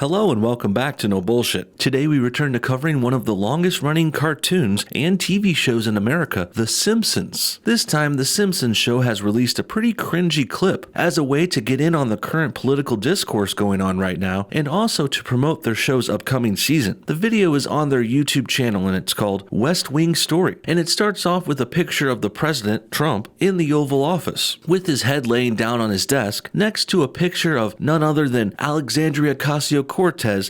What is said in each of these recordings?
Hello and welcome back to No Bullshit. Today we return to covering one of the longest running cartoons and TV shows in America, The Simpsons. This time, The Simpsons show has released a pretty cringy clip as a way to get in on the current political discourse going on right now and also to promote their show's upcoming season. The video is on their YouTube channel and it's called West Wing Story, and it starts off with a picture of the president, Trump, in the Oval Office, with his head laying down on his desk next to a picture of none other than Alexandria Ocasio-Cortez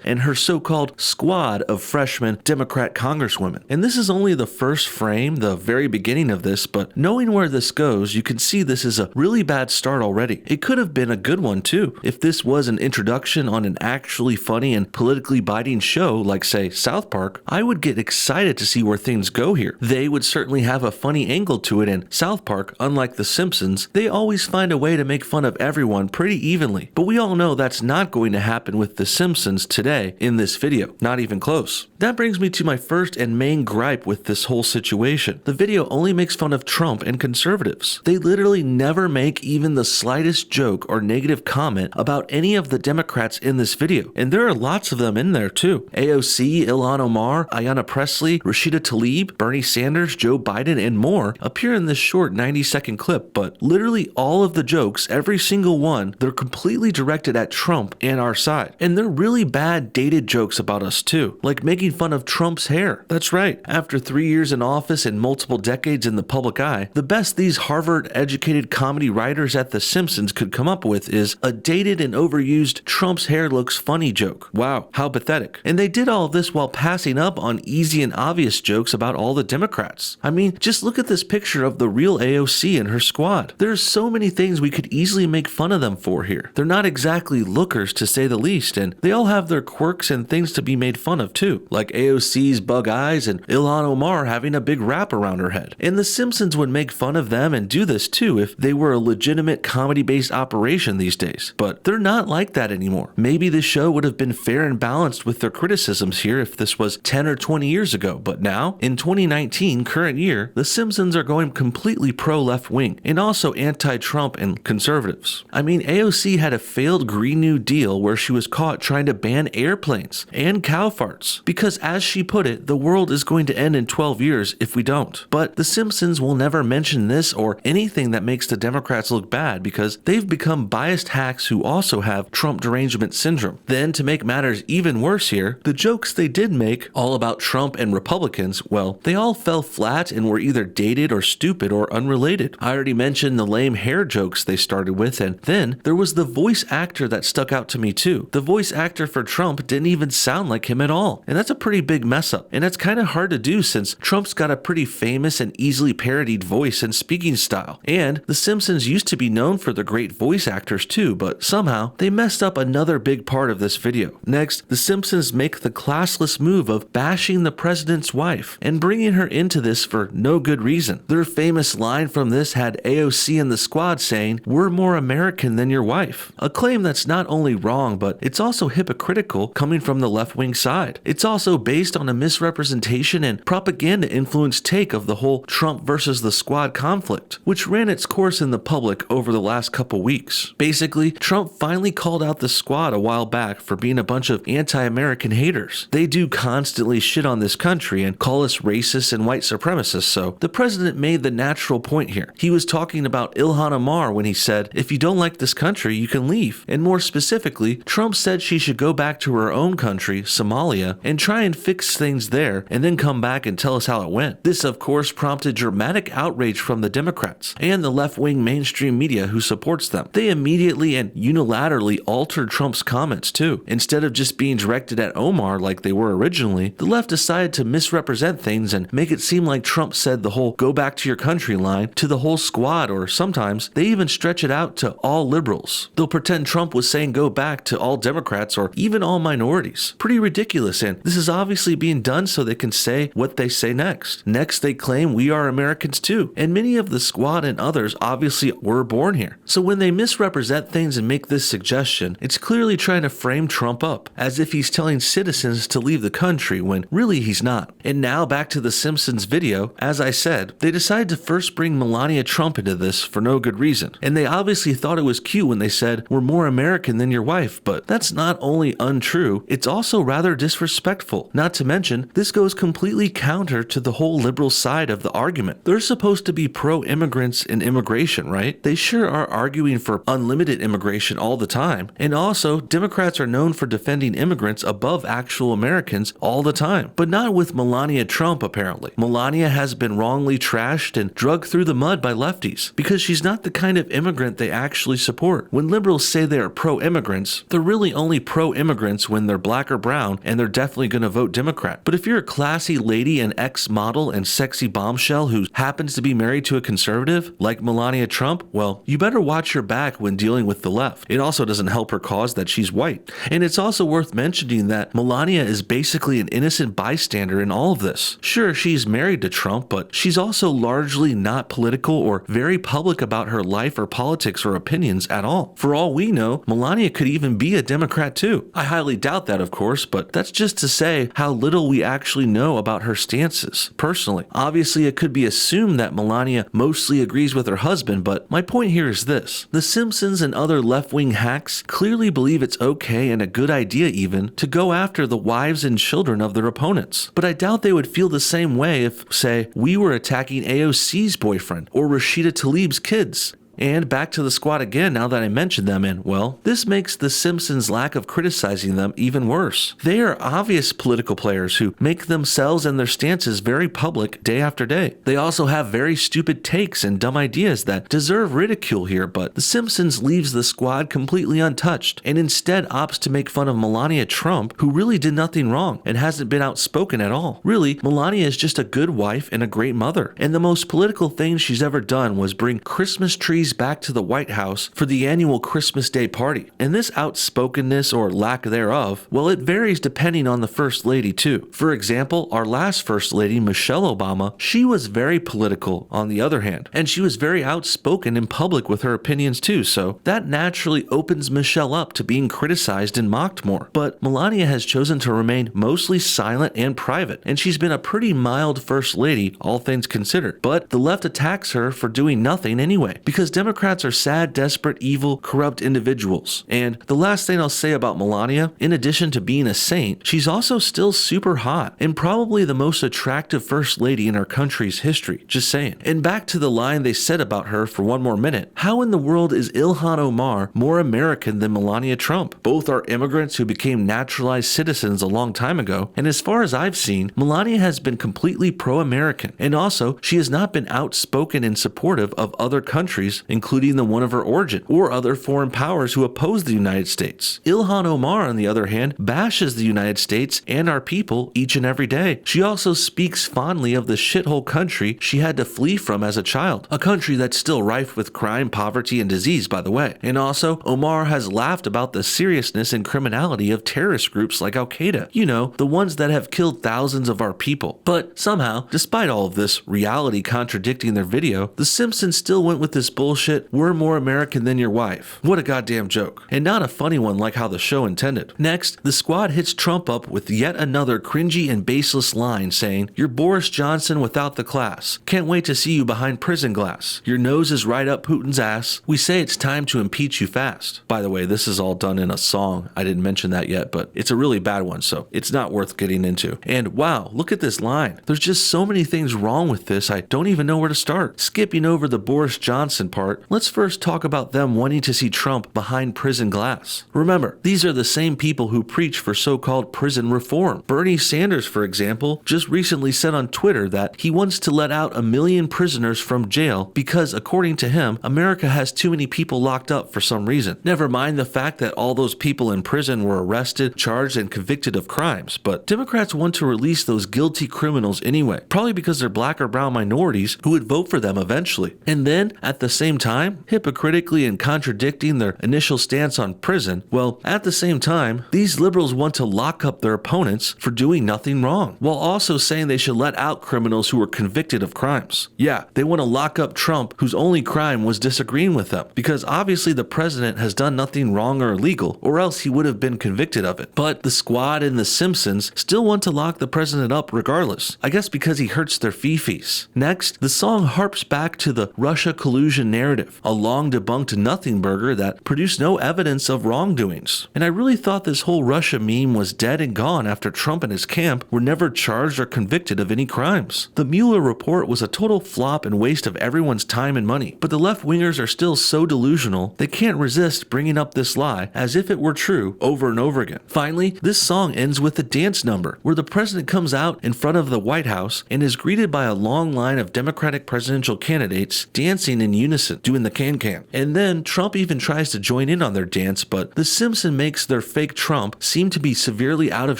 and her so-called squad of freshman Democrat congresswomen. And this is only the first frame, the very beginning of this, but knowing where this goes, you can see this is a really bad start already. It could have been a good one too, if this was an introduction on an actually funny and politically biting show like, say, South Park. I would get excited to see where things go here. They would certainly have a funny angle to it, and South Park, unlike The Simpsons, they always find a way to make fun of everyone pretty evenly. But we all know that's not going to happen with The Simpsons today in this video, not even close. That brings me to my first and main gripe with this whole situation. The video only makes fun of Trump and conservatives. They literally never make even the slightest joke or negative comment about any of the Democrats in this video, and there are lots of them in there too. AOC, Ilhan Omar, Ayanna Pressley, Rashida Tlaib, Bernie Sanders, Joe Biden, and more appear in this short 90-second clip, but literally all of the jokes, every single one, they're completely directed at Trump and our side. And they're really bad dated jokes about us too, like making fun of Trump's hair. That's right, after 3 years in office and multiple decades in the public eye, the best these Harvard-educated comedy writers at The Simpsons could come up with is a dated and overused Trump's hair looks funny joke. Wow, how pathetic. And they did all of this while passing up on easy and obvious jokes about all the Democrats. I mean, just look at this picture of the real AOC and her squad. There's so many things we could easily make fun of them for here. They're not exactly lookers to say the least, and they all have their quirks and things to be made fun of too, like AOC's bug eyes and Ilhan Omar having a big wrap around her head. And The Simpsons would make fun of them and do this too if they were a legitimate comedy-based operation these days, but they're not like that anymore. Maybe the show would have been fair and balanced with their criticisms here if this was 10 or 20 years ago, but now, in 2019, current year, The Simpsons are going completely pro-left wing and also anti-Trump and conservatives. I mean, AOC had a failed Green New Deal where she was caught trying to ban airplanes and cow farts because, as she put it, the world is going to end in 12 years if we don't. But The Simpsons will never mention this or anything that makes the Democrats look bad because they've become biased hacks who also have Trump derangement syndrome. Then, to make matters even worse here, the jokes they did make all about Trump and Republicans, well, they all fell flat and were either dated or stupid or unrelated. I already mentioned the lame hair jokes they started with, and then there was the voice actor that stuck out to me too. The voice actor for Trump didn't even sound like him at all, and that's a pretty big mess up. And that's kind of hard to do since Trump's got a pretty famous and easily parodied voice and speaking style. And The Simpsons used to be known for their great voice actors too, but somehow they messed up another big part of this video. Next, The Simpsons make the classless move of bashing the president's wife and bringing her into this for no good reason. Their famous line from this had AOC and the squad saying, "We're more American than your wife," a claim that's not only wrong, but it's also hypocritical coming from the left-wing side. It's also based on a misrepresentation and propaganda-influenced take of the whole Trump versus the squad conflict, which ran its course in the public over the last couple weeks. Basically, Trump finally called out the squad a while back for being a bunch of anti-American haters. They do constantly shit on this country and call us racist and white supremacists, so the president made the natural point here. He was talking about Ilhan Omar when he said, "If you don't like this country, you can leave." And more specifically, Trump said she should go back to her own country, Somalia, and try and fix things there and then come back and tell us how it went. This, of course, prompted dramatic outrage from the Democrats and the left-wing mainstream media who supports them. They immediately and unilaterally altered Trump's comments too. Instead of just being directed at Omar like they were originally, the left decided to misrepresent things and make it seem like Trump said the whole "go back to your country" line to the whole squad, or sometimes they even stretch it out to all liberals. They'll pretend Trump was saying go back to all Democrats or even all minorities. Pretty ridiculous, and this is obviously being done so they can say what they say next. Next, they claim we are Americans too, and many of the squad and others obviously were born here. So when they misrepresent things and make this suggestion, it's clearly trying to frame Trump up as if he's telling citizens to leave the country when really he's not. And now back to the Simpsons video. As I said, they decided to first bring Melania Trump into this for no good reason, and they obviously thought it was cute when they said, "We're more American than your wife," but that's not not only untrue, it's also rather disrespectful. Not to mention, this goes completely counter to the whole liberal side of the argument. They're supposed to be pro-immigrants and immigration, right? They sure are arguing for unlimited immigration all the time. And also, Democrats are known for defending immigrants above actual Americans all the time. But not with Melania Trump, apparently. Melania has been wrongly trashed and drugged through the mud by lefties because she's not the kind of immigrant they actually support. When liberals say they are pro-immigrants, they're really only pro-immigrants when they're black or brown, and they're definitely going to vote Democrat. But if you're a classy lady and ex-model and sexy bombshell who happens to be married to a conservative, like Melania Trump, well, you better watch your back when dealing with the left. It also doesn't help her cause that she's white. And it's also worth mentioning that Melania is basically an innocent bystander in all of this. Sure, she's married to Trump, but she's also largely not political or very public about her life or politics or opinions at all. For all we know, Melania could even be a Democrat too. I highly doubt that, of course, but that's just to say how little we actually know about her stances, personally. Obviously, it could be assumed that Melania mostly agrees with her husband, but my point here is this. The Simpsons and other left-wing hacks clearly believe it's okay and a good idea even to go after the wives and children of their opponents. But I doubt they would feel the same way if, say, we were attacking AOC's boyfriend or Rashida Tlaib's kids. And back to the squad again now that I mentioned them, and well, this makes the Simpsons' lack of criticizing them even worse. They are obvious political players who make themselves and their stances very public day after day. They also have very stupid takes and dumb ideas that deserve ridicule here, but the Simpsons leaves the squad completely untouched and instead opts to make fun of Melania Trump, who really did nothing wrong and hasn't been outspoken at all. Really, Melania is just a good wife and a great mother, and the most political thing she's ever done was bring Christmas trees back to the White House for the annual Christmas Day party. And this outspokenness or lack thereof, well, it varies depending on the First Lady too. For example, our last First Lady, Michelle Obama, she was very political on the other hand, and she was very outspoken in public with her opinions too, so that naturally opens Michelle up to being criticized and mocked more. But Melania has chosen to remain mostly silent and private, and she's been a pretty mild First Lady, all things considered. But the left attacks her for doing nothing anyway, because Democrats are sad, desperate, evil, corrupt individuals. And the last thing I'll say about Melania, in addition to being a saint, she's also still super hot and probably the most attractive First Lady in our country's history. Just saying. And back to the line they said about her for one more minute. How in the world is Ilhan Omar more American than Melania Trump? Both are immigrants who became naturalized citizens a long time ago, and as far as I've seen, Melania has been completely pro-American, and also she has not been outspoken and supportive of other countries, including the one of her origin, or other foreign powers who oppose the United States. Ilhan Omar, on the other hand, bashes the United States and our people each and every day. She also speaks fondly of the shithole country she had to flee from as a child, a country that's still rife with crime, poverty, and disease, by the way. And also, Omar has laughed about the seriousness and criminality of terrorist groups like Al-Qaeda, you know, the ones that have killed thousands of our people. But somehow, despite all of this reality contradicting their video, the Simpsons still went with this bullshit, "We're more American than your wife." What a goddamn joke. And not a funny one like how the show intended. Next, the squad hits Trump up with yet another cringy and baseless line saying, "You're Boris Johnson without the class. Can't wait to see you behind prison glass. Your nose is right up Putin's ass. We say it's time to impeach you fast." By the way, this is all done in a song. I didn't mention that yet, but it's a really bad one, so it's not worth getting into. And wow, look at this line. There's just so many things wrong with this, I don't even know where to start. Skipping over the Boris Johnson part, let's first talk about them wanting to see Trump behind prison glass. Remember, these are the same people who preach for so-called prison reform. Bernie Sanders, for example, just recently said on Twitter that he wants to let out 1 million prisoners from jail because, according to him, America has too many people locked up for some reason. Never mind the fact that all those people in prison were arrested, charged, and convicted of crimes, but Democrats want to release those guilty criminals anyway, probably because they're black or brown minorities who would vote for them eventually. And then, at the same time, hypocritically and contradicting their initial stance on prison, well, at the same time, these liberals want to lock up their opponents for doing nothing wrong, while also saying they should let out criminals who were convicted of crimes. Yeah, they want to lock up Trump, whose only crime was disagreeing with them, because obviously the president has done nothing wrong or illegal, or else he would have been convicted of it. But the squad and the Simpsons still want to lock the president up regardless, I guess because he hurts their fifis. Next, the song harps back to the Russia collusion narrative, a long debunked nothing burger that produced no evidence of wrongdoings. And I really thought this whole Russia meme was dead and gone after Trump and his camp were never charged or convicted of any crimes. The Mueller report was a total flop and waste of everyone's time and money, but the left-wingers are still so delusional they can't resist bringing up this lie as if it were true over and over again. Finally, this song ends with a dance number where the president comes out in front of the White House and is greeted by a long line of Democratic presidential candidates dancing in unison, doing the can-can. And then Trump even tries to join in on their dance, but the Simpson makes their fake Trump seem to be severely out of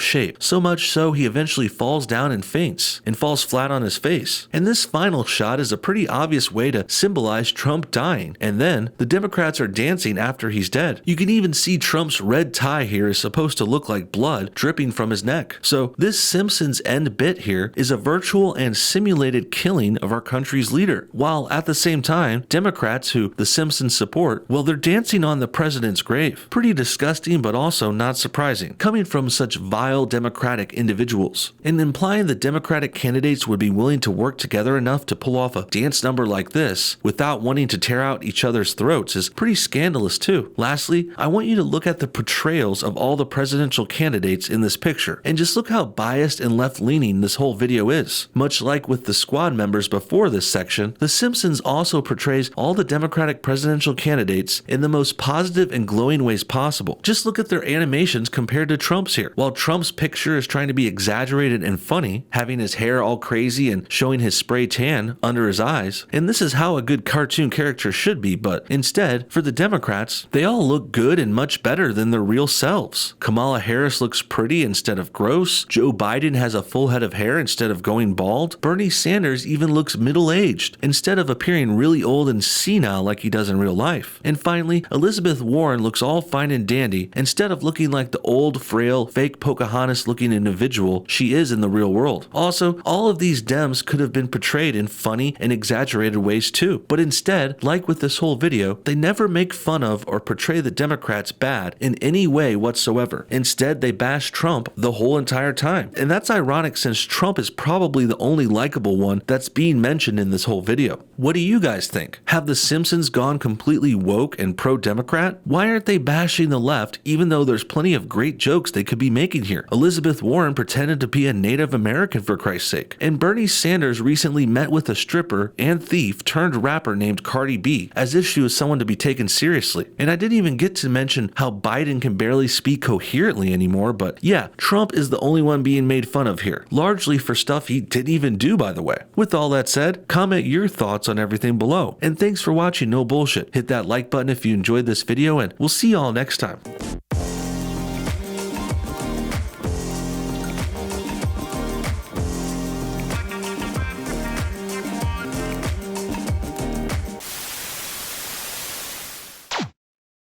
shape, so much so he eventually falls down and faints, and falls flat on his face. And this final shot is a pretty obvious way to symbolize Trump dying, and then the Democrats are dancing after he's dead. You can even see Trump's red tie here is supposed to look like blood dripping from his neck. So this Simpsons end bit here is a virtual and simulated killing of our country's leader, while at the same time, Democrats who the Simpsons support, well, they're dancing on the president's grave. Pretty disgusting, but also not surprising, coming from such vile Democratic individuals. And implying that Democratic candidates would be willing to work together enough to pull off a dance number like this without wanting to tear out each other's throats is pretty scandalous too. Lastly, I want you to look at the portrayals of all the presidential candidates in this picture, and just look how biased and left-leaning this whole video is. Much like with the squad members before this section, The Simpsons also portrays all the Democratic presidential candidates in the most positive and glowing ways possible. Just look at their animations compared to Trump's here. While Trump's picture is trying to be exaggerated and funny, having his hair all crazy and showing his spray tan under his eyes, and this is how a good cartoon character should be, but instead, for the Democrats, they all look good and much better than their real selves. Kamala Harris looks pretty instead of gross. Joe Biden has a full head of hair instead of going bald. Bernie Sanders even looks middle-aged instead of appearing really old and senile like he does in real life. And finally, Elizabeth Warren looks all fine and dandy instead of looking like the old, frail, fake Pocahontas-looking individual she is in the real world. Also, all of these Dems could have been portrayed in funny and exaggerated ways too, but instead, like with this whole video, they never make fun of or portray the Democrats bad in any way whatsoever. Instead, they bash Trump the whole entire time. And that's ironic since Trump is probably the only likable one that's being mentioned in this whole video. What do you guys think? Have the Simpsons gone completely woke and pro-Democrat? Why aren't they bashing the left even though there's plenty of great jokes they could be making here? Elizabeth Warren pretended to be a Native American for Christ's sake. And Bernie Sanders recently met with a stripper and thief turned rapper named Cardi B as if she was someone to be taken seriously. And I didn't even get to mention how Biden can barely speak coherently anymore, but yeah, Trump is the only one being made fun of here, largely for stuff he didn't even do, by the way. With all that said, comment your thoughts on everything below. And thanks for watching No Bullshit. Hit that like button if you enjoyed this video, and we'll see y'all next time.